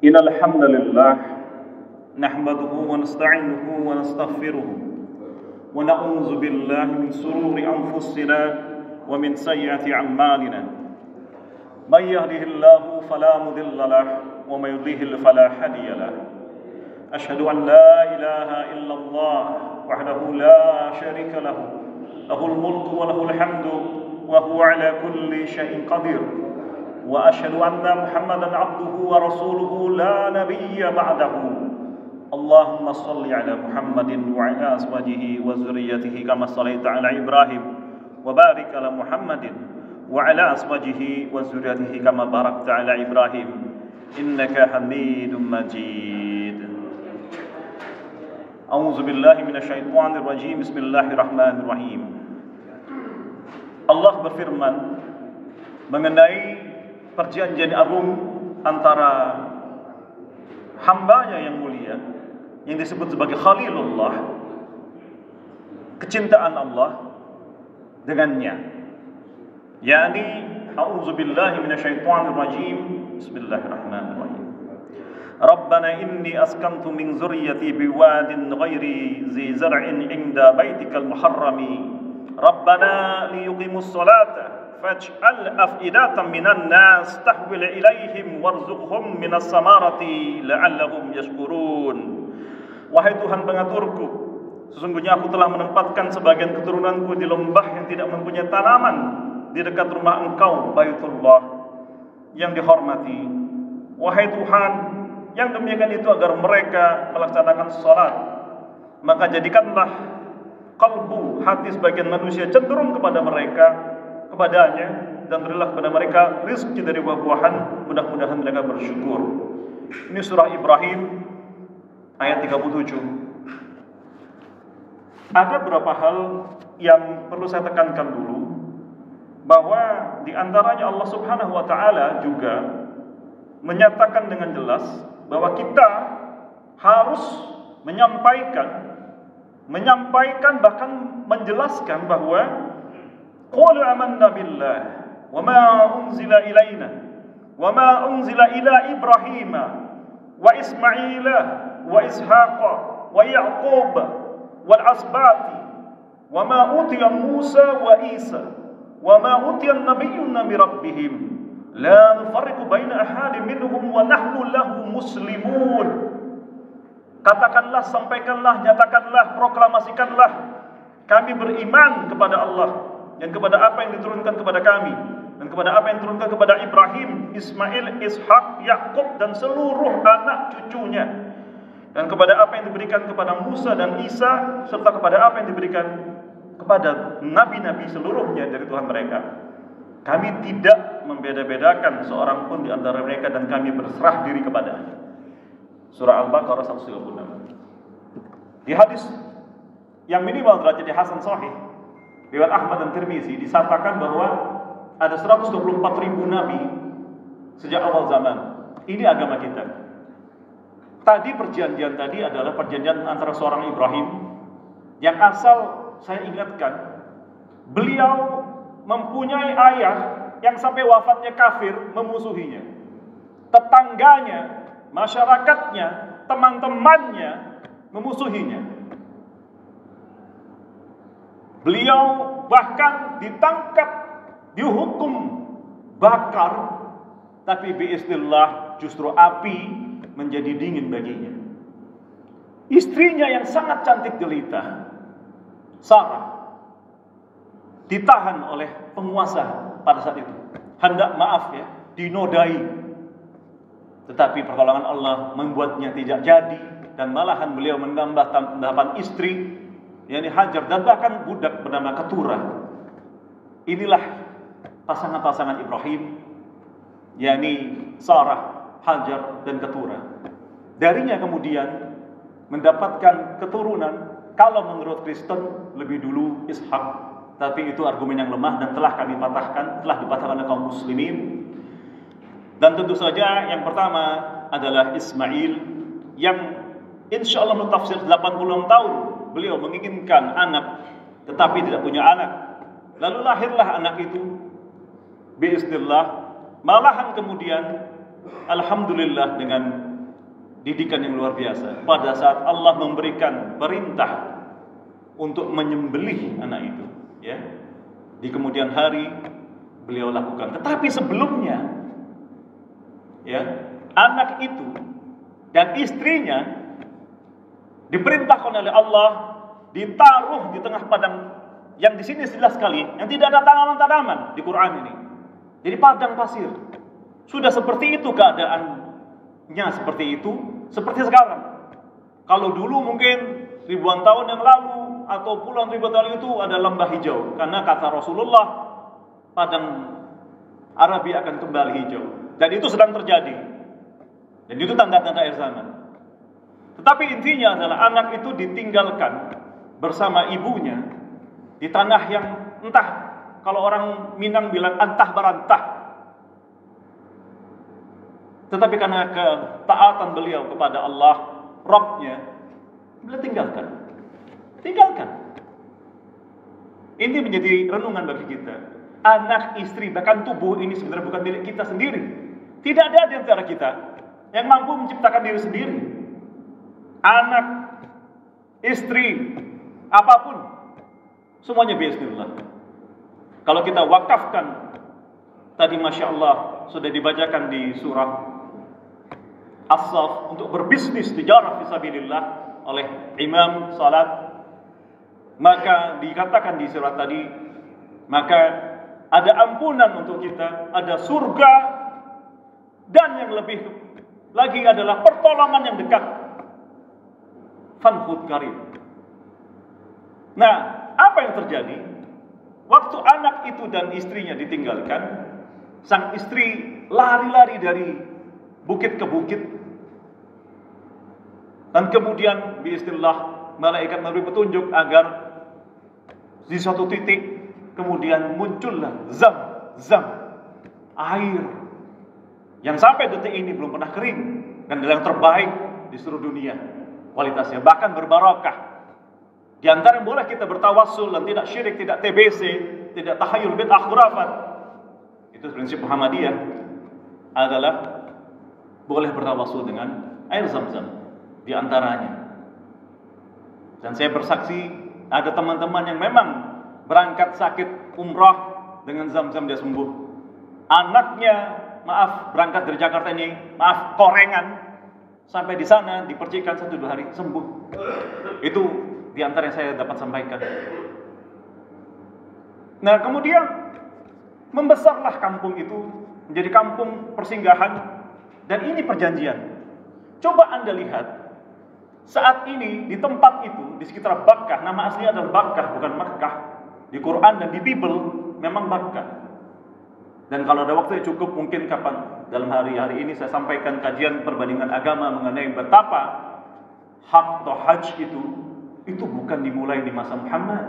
إن الحمد لله نحمده ونستعينه ونستغفره ونعوذ بالله من شرور أنفسنا ومن سيئات أعمالنا من يهده الله فلا مضل له ومن يضلل فلا هادي له أشهد أن لا إله إلا الله وحده لا شريك له له الملك وله الحمد وهو على كل شيء قدير وأشهد أن محمدا عبده ورسوله لا نبي بعده اللهم صل على محمد وعلى أزواجه وذريته كما صليت على إبراهيم وبارك على محمد وعلى أزواجه وذريته كما باركت على إبراهيم إنك حميد مجيد أعوذ بالله من الشيطان الرجيم بسم الله الرحمن الرحيم. Allah berfirman mengenai perjanjian agung antara hambanya yang mulia yang disebut sebagai Khalilullah, kecintaan Allah dengannya, yakni a'udzubillahi minasyaitonir rajim. Bismillahirrahmanirrahim. Rabbana inni askantu min zurriyyati biwadin ghairi zi zar'in 'inda baitikal muharrami Rabbana liyuqimus salata faj'al af'idatan minan nas tahwil ilaihim warzuqhum minas samarati la'allahum yashkurun. Wahai Tuhan pengaturku, sesungguhnya aku telah menempatkan sebagian keturunanku di lembah yang tidak mempunyai tanaman di dekat rumah Engkau Baitullah yang dihormati. Wahai Tuhan, yang demikian itu agar mereka melaksanakan salat, maka jadikanlah kalbu, hati sebagian manusia cenderung kepada mereka, kepadanya, dan berilah kepada mereka rizki dari buah-buahan, mudah-mudahan mereka bersyukur. Ini surah Ibrahim ayat 37. Ada beberapa hal yang perlu saya tekankan dulu, bahwa di antaranya Allah Subhanahu wa taala juga menyatakan dengan jelas bahwa kita harus menyampaikan bahkan menjelaskan bahwa qul amanna billah wa ma unzila ilaina wa ma unzila ila ibrahima wa ismaila wa ishaqa wa yaqub wal asbati wa ma utiya Musa wa Isa wa ma utiya an-nabiyyuna min rabbihim la nufarriqu baina ahadin minhum wa nahnu lahu muslimun. Katakanlah, sampaikanlah, nyatakanlah, proklamasikanlah, kami beriman kepada Allah dan kepada apa yang diturunkan kepada kami dan kepada apa yang diturunkan kepada Ibrahim, Ismail, Ishak, Yakub dan seluruh anak cucunya, dan kepada apa yang diberikan kepada Musa dan Isa, serta kepada apa yang diberikan kepada nabi-nabi seluruhnya dari Tuhan mereka. Kami tidak membeda-bedakan seorang pun di antara mereka dan kami berserah diri kepada-Nya. Surah Al-Baqarah 136. Di hadis yang minimal derajatnya hasan sahih riwayat Ahmad dan Tirmizi disatakan bahwa ada 124.000 nabi sejak awal zaman. Ini agama kita. Tadi perjanjian tadi adalah perjanjian antara seorang Ibrahim yang asal saya ingatkan, beliau mempunyai ayah yang sampai wafatnya kafir memusuhinya. Tetangganya, masyarakatnya, teman-temannya memusuhinya. Beliau bahkan ditangkap, dihukum bakar, tapi biiznillah justru api menjadi dingin baginya. Istrinya yang sangat cantik jelita, Sarah, ditahan oleh penguasa pada saat itu. Hendak dinodai. Tetapi pertolongan Allah membuatnya tidak jadi, dan malahan beliau menambah 8 istri, yakni Hajar, dan bahkan budak bernama Keturah. Inilah pasangan-pasangan Ibrahim, yakni Sarah, Hajar, dan Keturah. Darinya kemudian mendapatkan keturunan, kalau menurut Kristen lebih dulu Ishak, tapi itu argumen yang lemah dan telah kami patahkan, telah dipatahkan oleh kaum muslimin. Dan tentu saja yang pertama adalah Ismail, yang insya Allah mentafsir 86 tahun beliau menginginkan anak tetapi tidak punya anak. Lalu lahirlah anak itu biiznillah. Malahan kemudian alhamdulillah dengan didikan yang luar biasa. Pada saat Allah memberikan perintah untuk menyembelih anak itu, ya, di kemudian hari beliau lakukan. Tetapi sebelumnya, ya, anak itu dan istrinya diperintahkan oleh Allah ditaruh di tengah padang yang di sini jelas sekali, yang tidak ada tanaman-tanaman di Quran ini. Jadi padang pasir. Sudah seperti itu keadaannya, seperti itu, seperti sekarang. Kalau dulu mungkin ribuan tahun yang lalu atau puluhan ribu tahun itu ada lembah hijau, karena kata Rasulullah padang Arabia akan kembali hijau. Dan itu sedang terjadi. Dan itu tanda-tanda akhir zaman. Tetapi intinya adalah anak itu ditinggalkan bersama ibunya di tanah yang entah, kalau orang Minang bilang antah barantah. Tetapi karena ketaatan beliau kepada Allah, Rabb-nya, beliau tinggalkan. Ini menjadi renungan bagi kita. Anak, istri, bahkan tubuh ini sebenarnya bukan milik kita sendiri. Tidak ada di antara kita yang mampu menciptakan diri sendiri. Anak, istri, apapun, semuanya biiznillah. Kalau kita wakafkan, tadi Masya Allah sudah dibacakan di surah As-Saff, untuk berbisnis tijarah fisabilillah oleh Imam Salat, maka dikatakan di surat tadi, maka ada ampunan untuk kita, ada surga, dan yang lebih lagi adalah pertolongan yang dekat. Fanhud karib. Nah, apa yang terjadi? Waktu anak itu dan istrinya ditinggalkan, sang istri lari-lari dari bukit ke bukit, dan kemudian biiznillah malaikat memberi petunjuk agar di suatu titik kemudian muncullah zam air yang sampai detik ini belum pernah kering, dan yang terbaik di seluruh dunia kualitasnya, bahkan berbarokah. Di antara yang boleh kita bertawassul dan tidak syirik, tidak TBC, tidak tahayul bid'ah khurafat, itu prinsip Muhammadiyah, adalah boleh bertawassul dengan air zam-zam di antaranya. Dan saya bersaksi ada teman-teman yang memang berangkat sakit umrah dengan zam-zam dia sembuh. Anaknya, maaf, berangkat dari Jakarta ini, maaf, korengan, sampai di sana dipercikan 1-2 hari sembuh. Itu di antara yang saya dapat sampaikan. Nah, kemudian membesarlah kampung itu menjadi kampung persinggahan, dan ini perjanjian. Coba Anda lihat, saat ini di tempat itu, di sekitar Bakkah, nama aslinya adalah Bakkah bukan Makkah. Di Quran dan di Bible memang Bakkah. Dan kalau ada waktu yang cukup, mungkin kapan dalam hari-hari ini saya sampaikan kajian perbandingan agama mengenai betapa hak atau hajj itu bukan dimulai di masa Muhammad.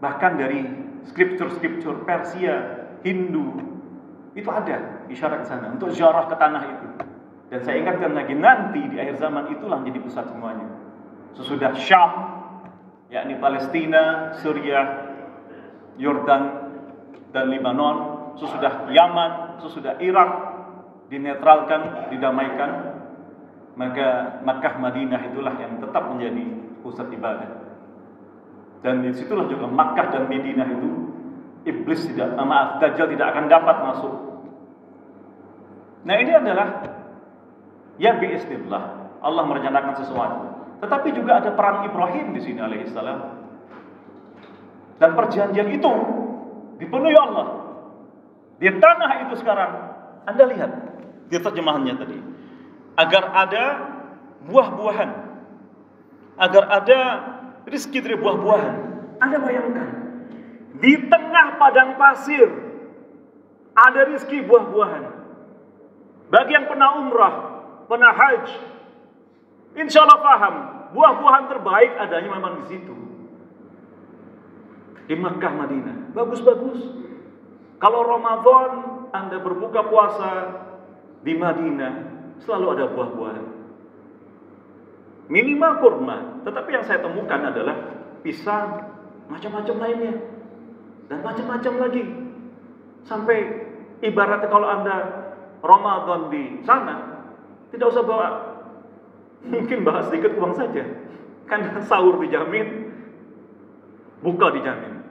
Bahkan dari skriptur Persia, Hindu, itu ada isyarat ke sana untuk ziarah ke tanah itu. Dan saya ingatkan lagi, nanti di akhir zaman itulah menjadi pusat semuanya. Sesudah Syam, yakni Palestina, Suriah, Yordan, dan Lebanon, sesudah Yaman, sesudah Irak dinetralkan, didamaikan, maka Makkah, Madinah itulah yang tetap menjadi pusat ibadah. Dan disitulah juga Makkah dan Madinah itu iblis Dajjal tidak akan dapat masuk. Nah, ini adalah ya biiznillah Allah merencanakan sesuatu. Tetapi juga ada peran Ibrahim di sini alaihissalam. Dan perjanjian itu dipenuhi Allah. Di tanah itu sekarang, Anda lihat di terjemahannya tadi, agar ada buah-buahan, agar ada rezeki dari buah-buahan. Anda bayangkan, di tengah padang pasir ada rezeki buah-buahan. Bagi yang pernah umrah, pernah haji, insya Allah paham, buah-buahan terbaik adanya memang di situ. Di Makkah, Madinah, bagus-bagus. Kalau Ramadan Anda berbuka puasa di Madinah, selalu ada buah-buahan. Minimal kurma, tetapi yang saya temukan adalah pisang, macam-macam lainnya, dan macam-macam lagi. Sampai ibaratnya kalau Anda Ramadan di sana, tidak usah bawa Mungkin bahas sedikit uang saja. Kan sahur dijamin, buka dijamin.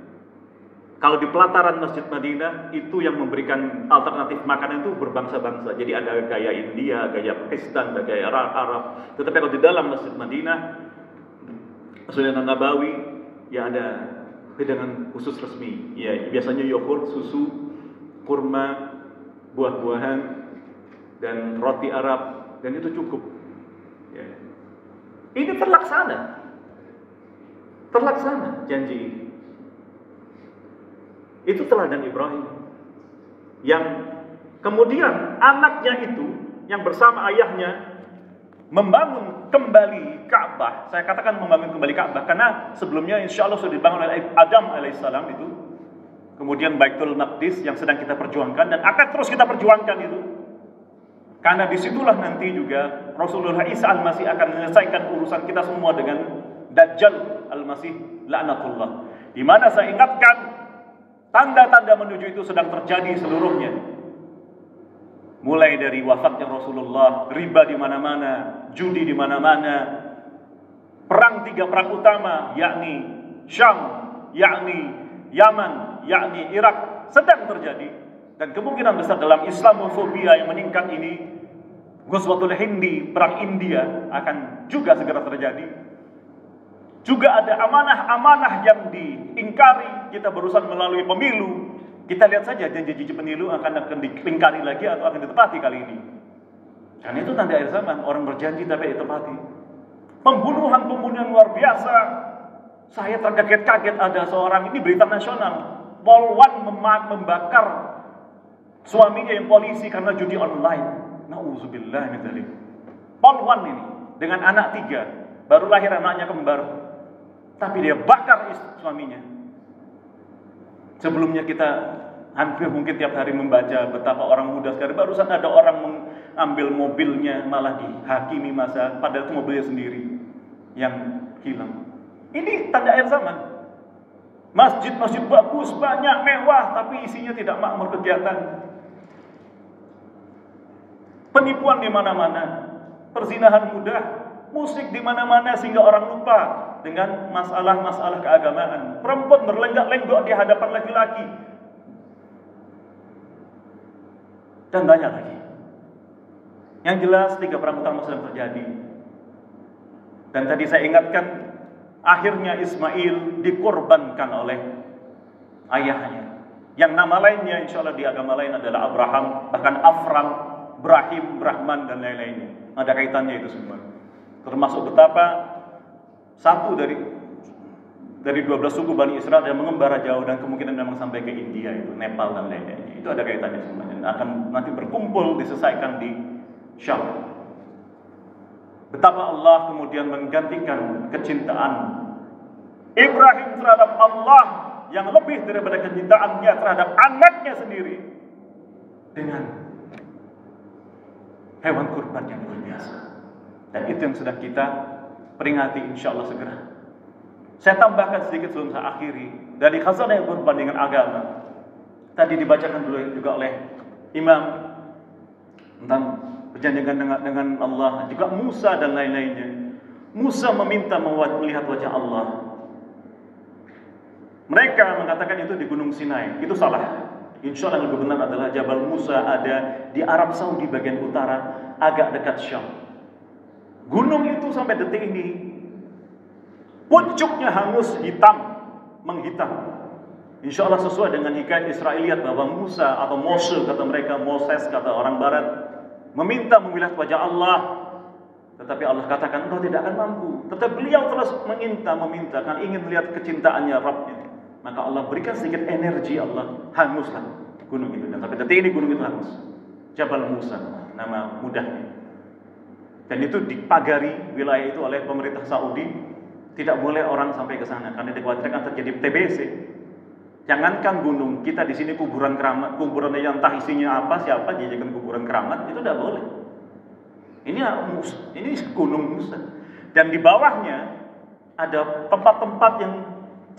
Kalau di pelataran Masjid Madinah, itu yang memberikan alternatif makanan itu berbangsa-bangsa. Jadi ada gaya India, gaya Pakistan, ada gaya Arab. Tetapi kalau di dalam Masjid Madinah, Sunan Nabawi, ya ada hidangan khusus resmi. Ya, biasanya yogurt, susu, kurma, buah-buahan, dan roti Arab, dan itu cukup. Ya. Ini terlaksana janji ini. Itu teladan Ibrahim, yang kemudian anaknya itu yang bersama ayahnya membangun kembali Ka'bah. Saya katakan membangun kembali Ka'bah karena sebelumnya insya Allah sudah dibangun oleh Adam alaihissalam itu. Kemudian Baitul Maqdis yang sedang kita perjuangkan dan akan terus kita perjuangkan itu. Karena disitulah nanti juga Rasulullah Isa al-Masih akan menyelesaikan urusan kita semua dengan Dajjal al-Masih la'natullah. Di mana saya ingatkan, tanda-tanda menuju itu sedang terjadi seluruhnya. Mulai dari wafatnya Rasulullah, riba di mana-mana, judi di mana-mana, tiga perang utama, yakni Syam, yakni Yaman, yakni Irak, sedang terjadi. Dan kemungkinan besar dalam Islamofobia yang meningkat ini, Ghazwatul Hindi, perang India akan juga segera terjadi. Juga ada amanah-amanah yang diingkari. Kita berusaha melalui pemilu. Kita lihat saja janji-janji pemilu akan diingkari lagi atau akan ditepati kali ini. Karena itu tanda akhir zaman, orang berjanji tapi ditepati. Pembunuhan luar biasa. Saya terkaget-kaget ada seorang, ini berita nasional, Polwan membakar suaminya yang polisi karena judi online. Nauzubillah min dzalik. Polwan ini dengan anak 3, baru lahir anaknya kembar, tapi dia bakar suaminya. Sebelumnya kita hampir mungkin tiap hari membaca betapa orang muda sekarang, barusan ada orang mengambil mobilnya malah dihakimi masa, padahal itu mobilnya sendiri yang hilang. Ini tanda akhir zaman. Masjid-masjid bagus, banyak, mewah, tapi isinya tidak makmur kegiatan. Penipuan di mana-mana, perzinahan mudah, musik di mana-mana sehingga orang lupa dengan masalah-masalah keagamaan. Perempuan berlenggak-lenggok di hadapan laki-laki. Dan banyak lagi. Yang jelas 3 perang utama sedang terjadi. Dan tadi saya ingatkan, akhirnya Ismail dikorbankan oleh ayahnya. Yang nama lainnya insya Allah di agama lain adalah Abraham, bahkan Afram, Ibrahim, Brahman, dan lain-lainnya. Ada kaitannya itu semua. Termasuk betapa satu dari 12 suku Bani Israel yang mengembara jauh dan kemungkinan memang sampai ke India, itu Nepal dan lain-lainnya. Itu ada kaitannya semuanya. Akan nanti berkumpul diselesaikan di Syam. Betapa Allah kemudian menggantikan kecintaan Ibrahim terhadap Allah yang lebih daripada kecintaannya terhadap anaknya sendiri dengan hewan kurban yang luar biasa. Dan itu yang sedang kita peringati insya Allah segera. Saya tambahkan sedikit sebelum saya akhiri. Dari khazanah kurban dengan agama, tadi dibacakan dulu juga oleh Imam tentang perjanjian dengan Allah, juga Musa dan lain-lainnya. Musa meminta melihat wajah Allah. Mereka mengatakan itu di Gunung Sinai. Itu salah. Insya Allah yang lebih benar adalah Jabal Musa ada di Arab Saudi bagian utara, agak dekat Syam. Gunung itu sampai detik ini pucuknya hangus, menghitam. Insya Allah sesuai dengan hikayat Israiliyat bahwa Musa atau Mose kata mereka, Moses kata orang Barat, meminta melihat wajah Allah, tetapi Allah katakan engkau tidak akan mampu. Tetapi beliau terus meminta, kan ingin melihat kecintaannya Rabbnya. Maka Allah berikan sedikit energi, Allah hanguslah gunung itu. Dan sampai detik ini gunung itu hangus. Jabal Musa, nama mudahnya. Dan itu dipagari wilayah itu oleh pemerintah Saudi. Tidak boleh orang sampai ke sana karena dikhawatirkan terjadi TBC. Jangankan gunung, kita di sini kuburan keramat, kuburan yang entah isinya apa, siapa dijadikan kuburan keramat, itu tidak boleh. Ini gunung Musa. Dan di bawahnya ada tempat-tempat yang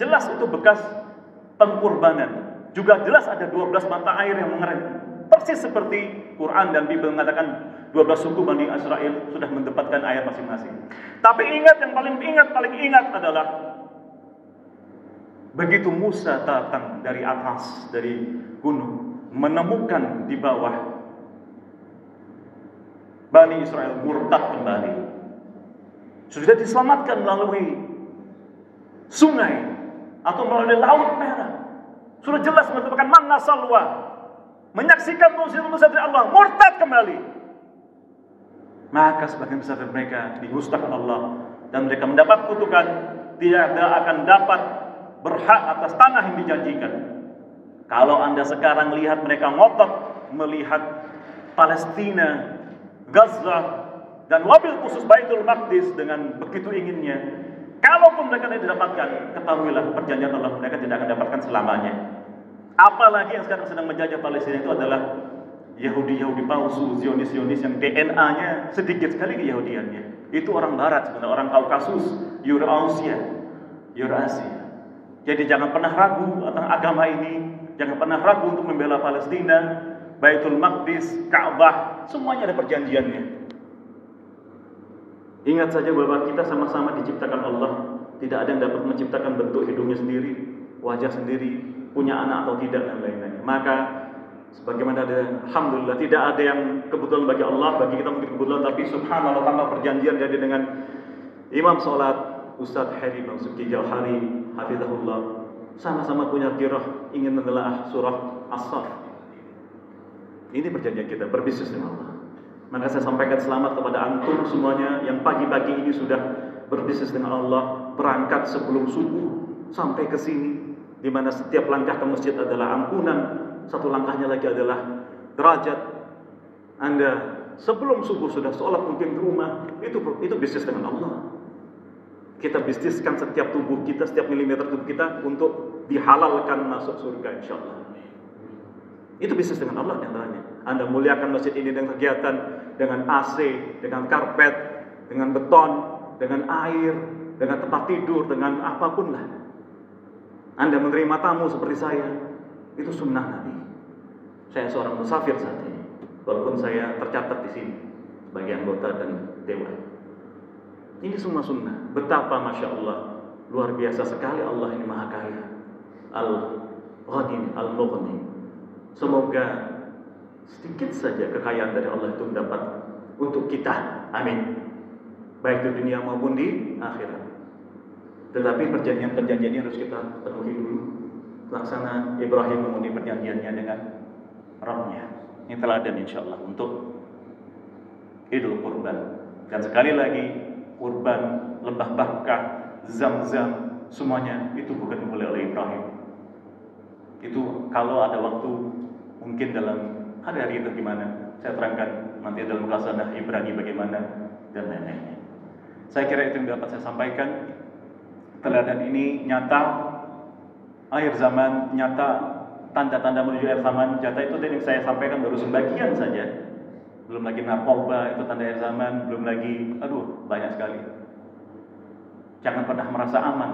jelas itu bekas pengorbanan. Juga jelas ada 12 mata air yang mengalir. Persis seperti Quran dan Bible mengatakan 12 suku Bani Israel sudah mendapatkan ayat masing-masing. Tapi ingat, yang paling ingat adalah begitu Musa datang dari atas, dari gunung, menemukan di bawah Bani Israel murtad kembali. Sudah diselamatkan melalui sungai atau melalui laut merah. Sudah jelas mendapatkan manna salwa, menyaksikan mukjizat dari Allah, murtad kembali. Maka sebagian besar dari mereka dihusnahkan Allah dan mereka mendapat kutukan, tidak akan dapat berhak atas tanah yang dijanjikan. Kalau Anda sekarang lihat mereka ngotot melihat Palestina, Gaza, dan wabil khusus Baitul Maqdis dengan begitu inginnya, kalaupun mereka tidak didapatkan, ketahuilah perjanjian Allah mereka tidak akan dapatkan selamanya. Apalagi yang sekarang sedang menjajah Palestina itu adalah Yahudi palsu, Zionis yang DNA-nya sedikit sekali keyahudiannya. Itu orang Barat sebenarnya, orang Kaukasus, Eurasia. Jadi jangan pernah ragu tentang agama ini, jangan pernah ragu untuk membela Palestina, Baitul Maqdis, Ka'bah, semuanya ada perjanjiannya. Ingat saja bahwa kita sama-sama diciptakan Allah. Tidak ada yang dapat menciptakan bentuk hidungnya sendiri, wajah sendiri, punya anak atau tidak, dan lain-lain. Maka sebagaimana ada, alhamdulillah tidak ada yang kebetulan bagi Allah, bagi kita mungkin kebetulan, tapi subhanallah tanpa perjanjian. Jadi dengan imam sholat Ustadz Heri Bangsuki Jauhari hafizahullah, sama-sama punya kirah ingin menelaah surah As-Saff. Ini perjanjian kita berbisnis dengan Allah. Maka saya sampaikan selamat kepada antum semuanya yang pagi-pagi ini sudah berbisnis dengan Allah, berangkat sebelum subuh sampai ke sini, di mana setiap langkah ke masjid adalah ampunan, satu langkahnya lagi adalah derajat. Anda sebelum subuh sudah sholat mungkin di rumah, itu bisnis dengan Allah. Kita bisniskan setiap tubuh kita, setiap milimeter tubuh kita untuk dihalalkan masuk surga insyaallah. Itu bisnis dengan Allah diantaranya. Anda muliakan masjid ini dengan kegiatan, dengan AC, dengan karpet, dengan beton, dengan air, dengan tempat tidur, dengan apapun lah. Anda menerima tamu seperti saya, itu sunnah Nabi. Saya seorang musafir saat ini, walaupun saya tercatat di sini sebagai anggota dan dewan. Ini semua sunnah. Betapa Masya Allah, luar biasa sekali Allah ini maha kaya, Al-Ghani, Al-Mughni. Semoga sedikit saja kekayaan dari Allah itu mendapat untuk kita, amin, baik di dunia maupun di akhirat. Tetapi perjanjian-perjanjian ini harus kita penuhi dulu. Laksana Ibrahim memenuhi perjanjiannya dengan Rabbnya. Ini teladan insya Allah untuk Idul Kurban. Dan sekali lagi, kurban, lembah Bakkah, Zam-Zam, semuanya itu bukan dimulai oleh Ibrahim. Itu kalau ada waktu, mungkin dalam hari-hari itu gimana, saya terangkan nanti dalam mukhasanah Ibrani bagaimana dan lain-lainnya. Saya kira itu yang dapat saya sampaikan. Teladan ini nyata, akhir zaman nyata, tanda-tanda menuju akhir zaman nyata. Itu yang saya sampaikan baru sebagian saja. Belum lagi narkoba, itu tanda akhir zaman. Belum lagi, banyak sekali. Jangan pernah merasa aman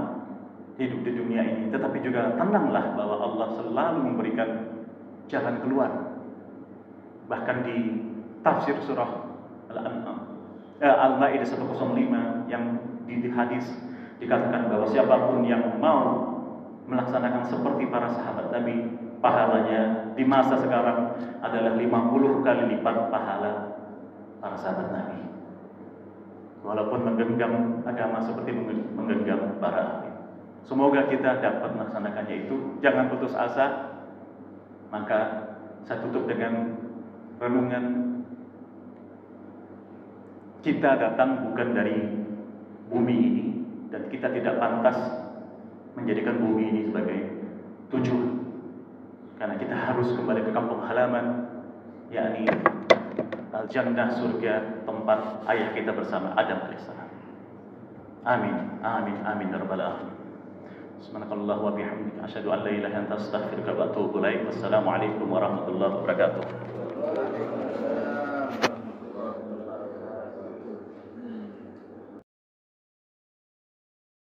hidup di dunia ini, tetapi juga tenanglah bahwa Allah selalu memberikan jalan keluar. Bahkan di tafsir surah Al-Maidah 105 yang di hadis dikatakan bahwa siapapun yang mau melaksanakan seperti para sahabat Nabi, pahalanya di masa sekarang adalah 50 kali lipat pahala para sahabat Nabi. Walaupun menggenggam agama seperti menggenggam bara api. Semoga kita dapat melaksanakannya itu. Jangan putus asa. Maka saya tutup dengan renungan. Kita datang bukan dari bumi ini, dan kita tidak pantas menjadikan bumi ini sebagai tujuan. Karena kita harus kembali ke kampung halaman, yakni Al-Jannah, surga, tempat ayah kita bersama Adam alaihissalam. Amin, amin, amin ya rabbal alamin. Subhanakallah wa bihamdika asyhadu an la ilaha illa anta astaghfiruka wa atubu ilaik. Wassalamualaikum warahmatullahi wabarakatuh.